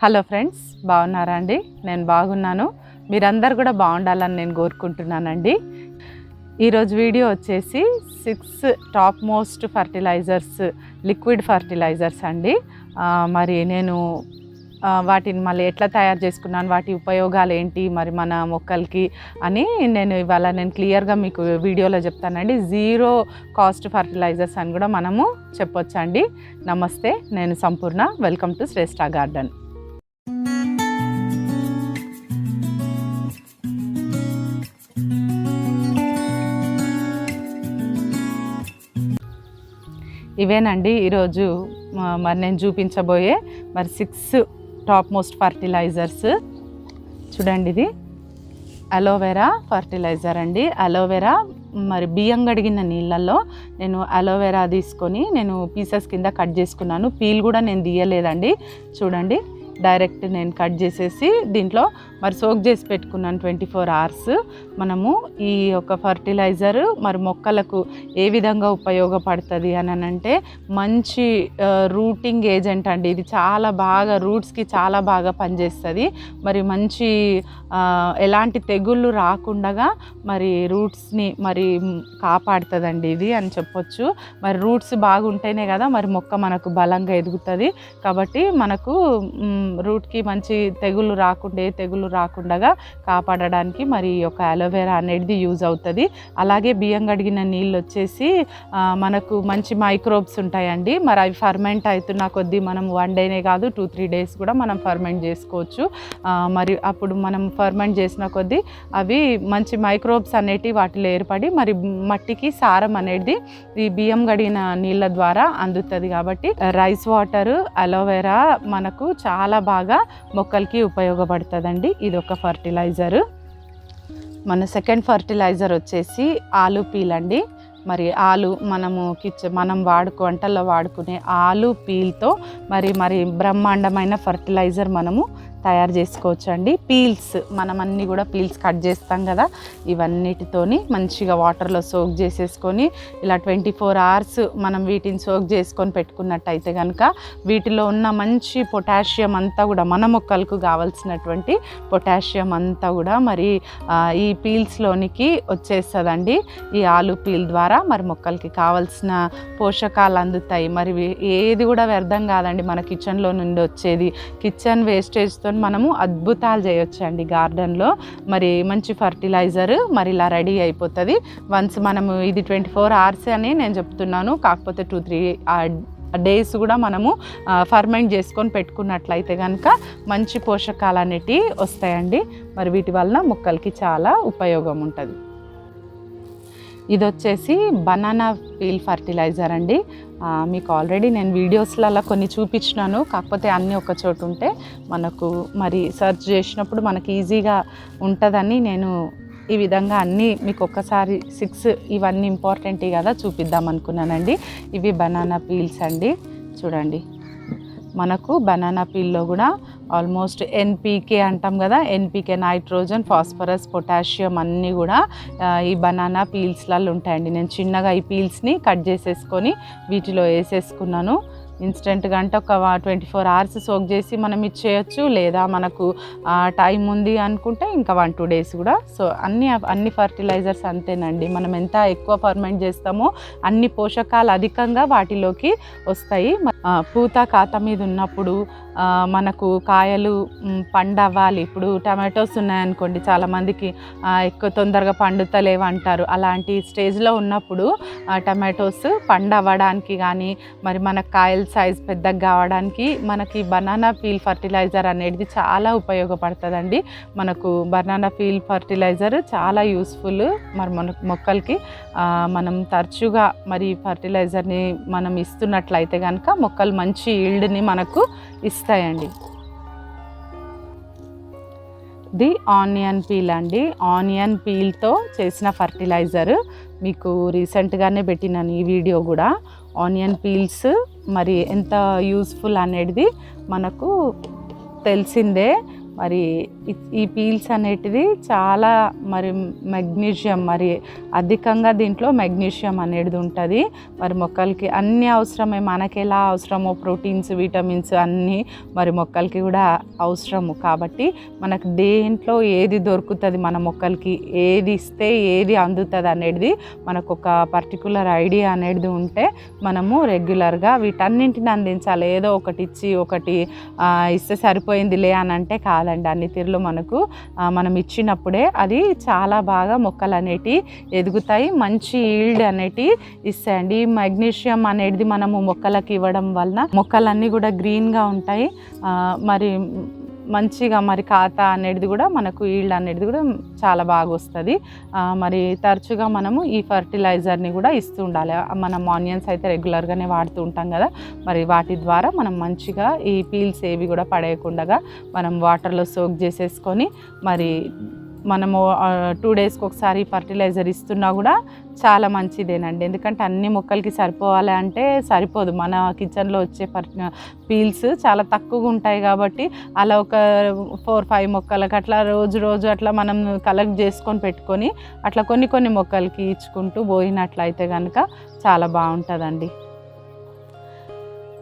Hello friends, బాగున్నారా అండి? నేను బాగున్నాను. మీరందరూ కూడా బాగుండాలని నేను కోరుకుంటున్నానండి. ఈరోజు వీడియో వచ్చేసి 6 top most fertilisers, liquid fertilisers అండి. మరి నేను వాటిని మళ్ళీ ఎట్లా తయారు చేసుకున్నాను, వాటి ఉపయోగాలు ఏంటి, మరి మన మొక్కలకి అని నేను ఇవాళ క్లియర్గా మీకు వీడియోలో చెప్తానండి. 0 కాస్ట్ ఫర్టిలైజర్స్ అని కూడా మనము చెప్పొచ్చండి. నమస్తే, నేను Sampoorna. Welcome to Shreshta garden. ఇవేనండి ఈరోజు మరి నేను చూపించబోయే 6 టాప్ మోస్ట్ ఫర్టిలైజర్స్. చూడండి, ఇది అలోవెరా ఫర్టిలైజర్ అండి. అలోవెరా మరి బియ్యం కడిగిన నీళ్ళల్లో నేను అలోవెరా తీసుకొని నేను పీసెస్ కింద కట్ చేసుకున్నాను. పీల్ కూడా నేను తీయలేదండి. చూడండి, డైరెక్ట్ నేను కట్ చేసేసి దీంట్లో మరి సోక్ చేసి పెట్టుకున్నాను 24 అవర్స్. మనము ఈ యొక్క ఫర్టిలైజర్ మరి మొక్కలకు ఏ విధంగా ఉపయోగపడుతుంది అని అంటే, మంచి రూటింగ్ ఏజెంట్ అండి. ఇది చాలా బాగా రూట్స్కి చాలా బాగా పనిచేస్తుంది. మరి మంచి ఎలాంటి తెగుళ్ళు రాకుండా మరి రూట్స్ని మరి కాపాడుతుందండి ఇది అని చెప్పొచ్చు. మరి రూట్స్ బాగుంటేనే కదా మరి మొక్క మనకు బలంగా ఎదుగుతుంది. కాబట్టి మనకు రూట్కి మంచి తెగుళ్ళు రాకుండా కాపాడడానికి మరి ఈ యొక్క అలోవెరా అనేది యూజ్ అవుతుంది. అలాగే బియ్యం కడిగిన నీళ్ళు వచ్చేసి మనకు మంచి మైక్రోబ్స్ ఉంటాయండి. మరి అవి ఫర్మెంట్ అవుతున్న కొద్దీ మనం 1 డేనే కాదు 2-3 డేస్ కూడా మనం ఫర్మెంట్ చేసుకోవచ్చు. మరి అప్పుడు మనం ఫర్మెంట్ చేసిన కొద్దీ అవి మంచి మైక్రోబ్స్ అనేటివి వాటిలో ఏర్పడి మరి మట్టికి సారం అనేది ఈ బియ్యం కడిగిన నీళ్ళ ద్వారా అందుతుంది. కాబట్టి రైస్ వాటర్ అలోవెరా మనకు చాలా బాగా మొక్కలకి ఉపయోగపడుతుందండి. ఇది ఒక ఫర్టిలైజరు. మన సెకండ్ ఫర్టిలైజర్ వచ్చేసి ఆలు పీల్ అండి. మరి ఆలు మనం వంటల్లో వాడుకునే ఆలు పీల్తో మరి బ్రహ్మాండమైన ఫర్టిలైజర్ మనము తయారు చేసుకోవచ్చు అండి. పీల్స్ మనం అన్నీ కూడా పీల్స్ కట్ చేస్తాం కదా, ఇవన్నిటితోని మంచిగా వాటర్లో సోక్ చేసేసుకొని ఇలా 24 అవర్స్ మనం వీటిని సోక్ చేసుకొని పెట్టుకున్నట్టయితే కనుక వీటిలో ఉన్న మంచి పొటాషియం అంతా కూడా మన మొక్కలకు కావాల్సినటువంటి పొటాషియం అంతా కూడా మరి ఈ పీల్స్లోనికి వచ్చేస్తుందండి. ఈ ఆలు పీల్ ద్వారా మరి మొక్కలకి కావాల్సిన పోషకాలు అందుతాయి. మరి ఏది కూడా వ్యర్థం కాదండి మన కిచెన్లో నుండి వచ్చేది. కిచెన్ వేస్టేజ్తో మనము అద్భుతాలు చేయొచ్చండి గార్డెన్లో. మరి మంచి ఫర్టిలైజర్ మరి ఇలా రెడీ అయిపోతుంది. వన్స్ మనము ఇది 24 అవర్స్ అని నేను చెప్తున్నాను, కాకపోతే 2-3 డేస్ కూడా మనము ఫర్మెంట్ చేసుకొని పెట్టుకున్నట్లయితే కనుక మంచి పోషకాలు అనేటివి వస్తాయండి. మరి వీటి వలన మొక్కలకి చాలా ఉపయోగం ఉంటుంది. ఇది వచ్చేసి బనానా పీల్ ఫర్టిలైజర్ అండి. మీకు ఆల్రెడీ నేను వీడియోస్లలో కొన్ని చూపించినాను, కాకపోతే అన్నీ ఒక చోటు ఉంటే మనకు మరి సెర్చ్ చేసినప్పుడు మనకి ఈజీగా ఉంటుందని నేను ఈ విధంగా అన్నీ మీకు ఒక్కసారి 6 ఇవన్నీ ఇంపార్టెంట్ కదా చూపిద్దాం అనుకున్నానండి. ఇవి బనానా పీల్స్ అండి. చూడండి, మనకు బనానా పీల్లో కూడా ఆల్మోస్ట్ ఎన్పీకే అంటాం కదా, ఎన్పీకే, నైట్రోజన్, ఫాస్ఫరస్, పొటాషియం అన్నీ కూడా ఈ బనానా పీల్స్లలో ఉంటాయండి. నేను చిన్నగా ఈ పీల్స్ని కట్ చేసేసుకొని వీటిలో వేసేసుకున్నాను. ఇన్స్టెంట్గా అంటే ఒక 24 అవర్స్ సోక్ చేసి మనం ఇచ్చేయచ్చు, లేదా మనకు టైం ఉంది అనుకుంటే ఇంకా 1-2 డేస్ కూడా. సో అన్ని ఫర్టిలైజర్స్ అంతేనండి. మనం ఎంత ఎక్కువ ఫర్మెంట్ చేస్తామో అన్ని పోషకాలు అధికంగా వాటిలోకి వస్తాయి. పూత కాత మీద ఉన్నప్పుడు మనకు కాయలు పండవ్వాలి. ఇప్పుడు టమాటోస్ ఉన్నాయనుకోండి, చాలామందికి ఎక్కువ తొందరగా పండుతలేవంటారు. అలాంటి స్టేజ్లో ఉన్నప్పుడు టమాటోస్ పండవ్వడానికి కానీ మరి మన కాయల సైజ్ పెద్దగా కావడానికి మనకి బనానా పీల్ ఫర్టిలైజర్ అనేది చాలా ఉపయోగపడుతుందండి. మనకు బనానా పీల్ ఫర్టిలైజర్ చాలా యూస్ఫుల్. మరి మన మొక్కలకి మనం తరచుగా మరి ఫర్టిలైజర్ని మనం ఇస్తున్నట్లయితే కనుక మొక్కలు మంచి ఈల్డ్ని మనకు ఇస్తాయండి. ఇది ఆనియన్ పీల్ అండి. ఆనియన్ పీల్తో చేసిన ఫర్టిలైజర్ మీకు రీసెంట్గానే పెట్టినాను ఈ వీడియో కూడా. ఆనియన్ పీల్స్ మరి ఎంత యూస్ఫుల్ అనేది మనకు తెలిసిందే. మరి ఈ పీల్స్ అనేటిది చాలా మరి మెగ్నీషియం మరి అధికంగా దీంట్లో మెగ్నీషియం అనేది ఉంటుంది. మరి మొక్కలకి అన్నీ అవసరమే, మనకి ఎలా అవసరమో ప్రోటీన్స్ విటమిన్స్ అన్నీ మరి మొక్కలకి కూడా అవసరము. కాబట్టి మనకు దేంట్లో ఏది దొరుకుతుంది, మన మొక్కలకి ఏది ఇస్తే ఏది అందుతుంది అనేది మనకు ఒక పర్టికులర్ ఐడియా అనేది ఉంటే మనము రెగ్యులర్గా వీటన్నింటిని అందించాలి. ఏదో ఒకటి ఇచ్చి ఒకటి ఇస్తే సరిపోయిందిలే అని అంటే కాదండి. అన్ని తీరులో మనకు మనం ఇచ్చినప్పుడే అది చాలా బాగా మొక్కలు అనేటివి ఎదుగుతాయి, మంచి ఈల్డ్ అనేటివి ఇస్తాయండి. ఈ మెగ్నీషియం అనేది మనము మొక్కలకి ఇవ్వడం వలన మొక్కలన్నీ కూడా గ్రీన్గా ఉంటాయి. మరి మంచిగా మరి ఖాతా అనేది కూడా మనకు ఈల్డ్ అనేది కూడా చాలా బాగా వస్తుంది. మరి తరచుగా మనము ఈ ఫర్టిలైజర్ని కూడా ఇస్తూ ఉండాలి. మనం ఆనియన్స్ అయితే రెగ్యులర్గానే వాడుతూ ఉంటాం కదా, మరి వాటి ద్వారా మనం మంచిగా ఈ పీల్స్ ఏవి కూడా పడేయకుండా మనం వాటర్లో సోక్ చేసేసుకొని మరి మనము 2 డేస్కి ఒకసారి ఫర్టిలైజర్ ఇస్తున్నా కూడా చాలా మంచిదేనండి. ఎందుకంటే అన్ని మొక్కలకి సరిపోవాలి అంటే సరిపోదు. మన కిచెన్లో వచ్చే పీల్స్ చాలా తక్కువగా ఉంటాయి కాబట్టి అలా ఒక 4-5 మొక్కలకి అట్లా రోజు అట్లా మనం కలెక్ట్ చేసుకొని పెట్టుకొని అట్లా కొన్ని మొక్కలకి ఇచ్చుకుంటూ పోయినట్లయితే కనుక చాలా బాగుంటుందండి.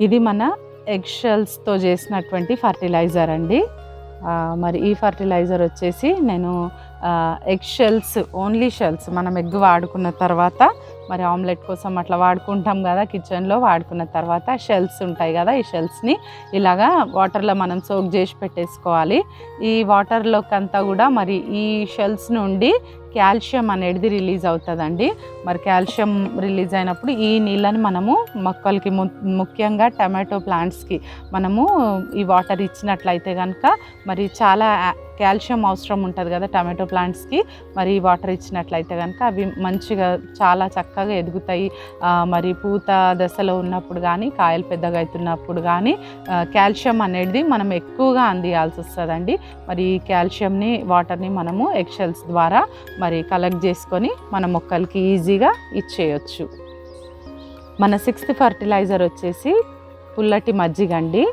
ఇది మన ఎగ్ షెల్స్తో చేసినటువంటి ఫర్టిలైజర్ అండి. మరి ఈ ఫర్టిలైజర్ వచ్చేసి నేను ఎగ్ షెల్స్, ఓన్లీ షెల్స్ మనం ఎగ్ వాడుకున్న తర్వాత మరి ఆమ్లెట్ కోసం అట్లా వాడుకుంటాం కదా, కిచెన్లో వాడుకున్న తర్వాత షెల్స్ ఉంటాయి కదా, ఈ షెల్స్ని ఇలాగా వాటర్లో మనం సోక్ చేసి పెట్టేసుకోవాలి. ఈ వాటర్లోకి అంతా కూడా మరి ఈ షెల్స్ నుండి కాల్షియం అనేది రిలీజ్ అవుతుందండి. మరి కాల్షియం రిలీజ్ అయినప్పుడు ఈ నీళ్ళని మనము మొక్కలకి ముఖ్యంగా టమాటో ప్లాంట్స్కి మనము ఈ వాటర్ ఇచ్చినట్లయితే కనుక మరి చాలా కాల్షియం అవసరం ఉంటుంది కదా టమాటో ప్లాంట్స్కి. మరి ఈ వాటర్ ఇచ్చినట్లయితే కనుక అవి మంచిగా చాలా చక్కగా ఎదుగుతాయి. మరి పూత దశలో ఉన్నప్పుడు కానీ కాయలు పెద్దగా అవుతున్నప్పుడు కానీ కాల్షియం అనేది మనం ఎక్కువగా అందియాల్సి వస్తుందండి. మరి ఈ కాల్షియంని వాటర్ని మనము ఎగ్ షెల్స్ ద్వారా మరి కలెక్ట్ చేసుకొని మన మొక్కలకి ఈజీగా ఇచ్చేయచ్చు. మన 6th ఫర్టిలైజర్ వచ్చేసి పుల్లటి మజ్జిగ అండి.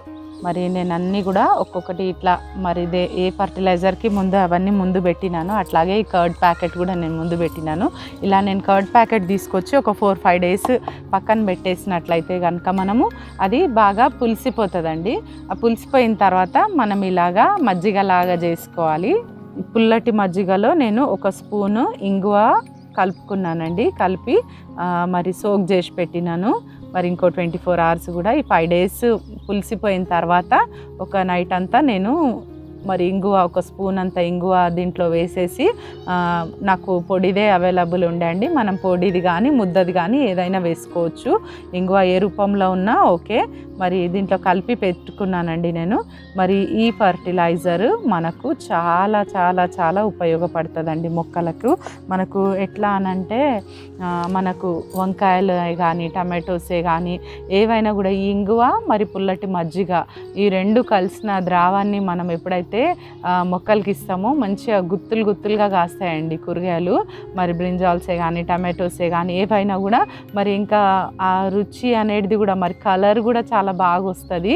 మరి నేను అన్నీ కూడా ఒక్కొక్కటి ఇట్లా మరి ఏ ఫర్టిలైజర్కి ముందు అవన్నీ ముందు పెట్టినాను, అట్లాగే ఈ కర్డ్ ప్యాకెట్ కూడా నేను ముందు పెట్టినాను. ఇలా నేను కర్డ్ ప్యాకెట్ తీసుకొచ్చి ఒక 4-5 డేస్ పక్కన పెట్టేసినట్లయితే కనుక మనము అది బాగా పులిసిపోతుందండి. ఆ పులిసిపోయిన తర్వాత మనం ఇలాగా మజ్జిగలాగా చేసుకోవాలి. పుల్లటి మజ్జిగలో నేను 1 స్పూను ఇంగువ కలుపుకున్నానండి. కలిపి మరి సోక్ చేసి పెట్టినాను. మరి ఇంకో 24 అవర్స్ కూడా ఈ 5 డేస్ పులిసిపోయిన తర్వాత ఒక నైట్ అంతా నేను మరి ఇంగువ 1 స్పూన్ అంత ఇంగువ దీంట్లో వేసేసి, నాకు పొడిదే అవైలబుల్ ఉండండి, మనం పొడిది కానీ ముద్దది కానీ ఏదైనా వేసుకోవచ్చు. ఇంగువ ఏ రూపంలో ఉన్నా ఓకే. మరి దీంట్లో కలిపి పెట్టుకున్నానండి నేను. మరి ఈ ఫర్టిలైజర్ మనకు చాలా చాలా చాలా ఉపయోగపడుతుందండి మొక్కలకు. మనకు ఎట్లా అనంటే మనకు వంకాయలు కానీ టమాటోసే కానీ ఏవైనా కూడా ఈ ఇంగువ మరి పుల్లటి మజ్జిగ ఈ 2 కలిసిన ద్రావాన్ని మనం ఎప్పుడైతే మొక్కలకి ఇస్తామో మంచిగా గుత్తులుగా కాస్తాయండి కూరగాయలు. మరి బ్రింజాల్సే కానీ టమాటోసే కానీ ఏవైనా కూడా మరి ఇంకా ఆ రుచి అనేది కూడా మరి కలర్ కూడా చాలా బాగా వస్తుంది.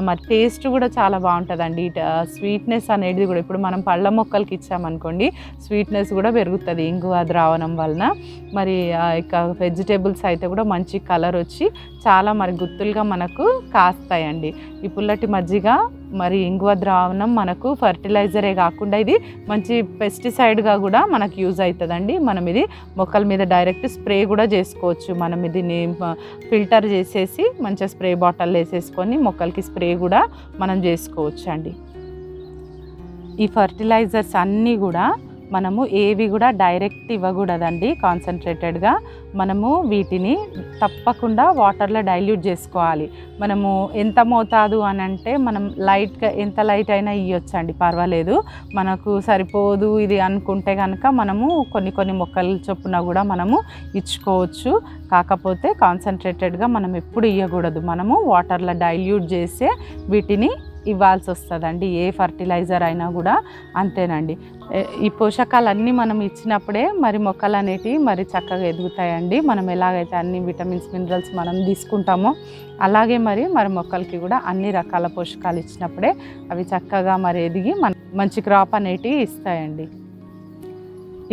మరి టేస్ట్ కూడా చాలా బాగుంటుందండి. స్వీట్నెస్ అనేది కూడా ఇప్పుడు మనం పళ్ళ మొక్కలకి ఇచ్చామనుకోండి స్వీట్నెస్ కూడా పెరుగుతుంది ఇంగువ ద్రావణం వలన. మరి ఇక వెజిటేబుల్స్ అయితే కూడా మంచి కలర్ వచ్చి చాలా మరి గుత్తులుగా మనకు కాస్తాయండి. ఈ పుల్లటి మజ్జిగ మరి ఇంగువ ద్రావణం మనకు ఫర్టిలైజరే కాకుండా ఇది మంచి పెస్టిసైడ్గా కూడా మనకు యూజ్ అవుతుందండి. మనం ఇది మొక్కల మీద డైరెక్ట్ స్ప్రే కూడా చేసుకోవచ్చు. మనం దీన్ని ఫిల్టర్ చేసేసి మంచిగా స్ప్రే బాటిల్ వేసేసుకొని మొక్కలకి స్ప్రే కూడా మనం చేసుకోవచ్చు అండి. ఈ ఫర్టిలైజర్స్ అన్నీ కూడా మనము ఏవి కూడా డైరెక్ట్ ఇవ్వకూడదండి. కాన్సన్ట్రేటెడ్గా మనము వీటిని తప్పకుండా వాటర్లో డైల్యూట్ చేసుకోవాలి. మనము ఎంత మోతాదు అని అంటే మనం లైట్గా ఎంత లైట్ అయినా ఇవ్వచ్చండి, పర్వాలేదు. మనకు సరిపోదు ఇది అనుకుంటే కనుక మనము కొన్ని మొక్కల చొప్పున కూడా మనము ఇచ్చుకోవచ్చు. కాకపోతే కాన్సన్ట్రేటెడ్గా మనం ఎప్పుడు ఇవ్వకూడదు. మనము వాటర్లో డైల్యూట్ చేసే వీటిని ఇవ్వాల్సి వస్తుందండి. ఏ ఫర్టిలైజర్ అయినా కూడా అంతేనండి. ఈ పోషకాలన్నీ మనం ఇచ్చినప్పుడే మరి మొక్కలు అనేటివి మరి చక్కగా ఎదుగుతాయండి. మనం ఎలాగైతే అన్ని విటమిన్స్ మినరల్స్ మనం తీసుకుంటామో అలాగే మరి మొక్కలకి కూడా అన్ని రకాల పోషకాలు ఇచ్చినప్పుడే అవి చక్కగా మరి ఎదిగి మంచి క్రాప్ అనేటివి ఇస్తాయండి.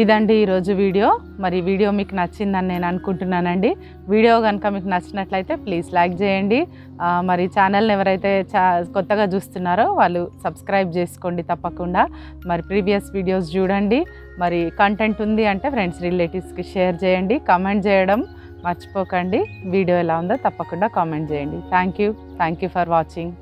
ఇదండి ఈరోజు వీడియో. మరి వీడియో మీకు నచ్చిందని నేను అనుకుంటున్నానండి. వీడియో కనుక మీకు నచ్చినట్లయితే ప్లీజ్ లైక్ చేయండి. మరి ఛానల్ని ఎవరైతే కొత్తగా చూస్తున్నారో వాళ్ళు సబ్స్క్రైబ్ చేసుకోండి తప్పకుండా. మరి ప్రీవియస్ వీడియోస్ చూడండి. మరి కంటెంట్ ఉంది అంటే ఫ్రెండ్స్ రిలేటివ్స్కి షేర్ చేయండి. కామెంట్ చేయడం మర్చిపోకండి. వీడియో ఎలా ఉందో తప్పకుండా కామెంట్ చేయండి. Thank you for watching.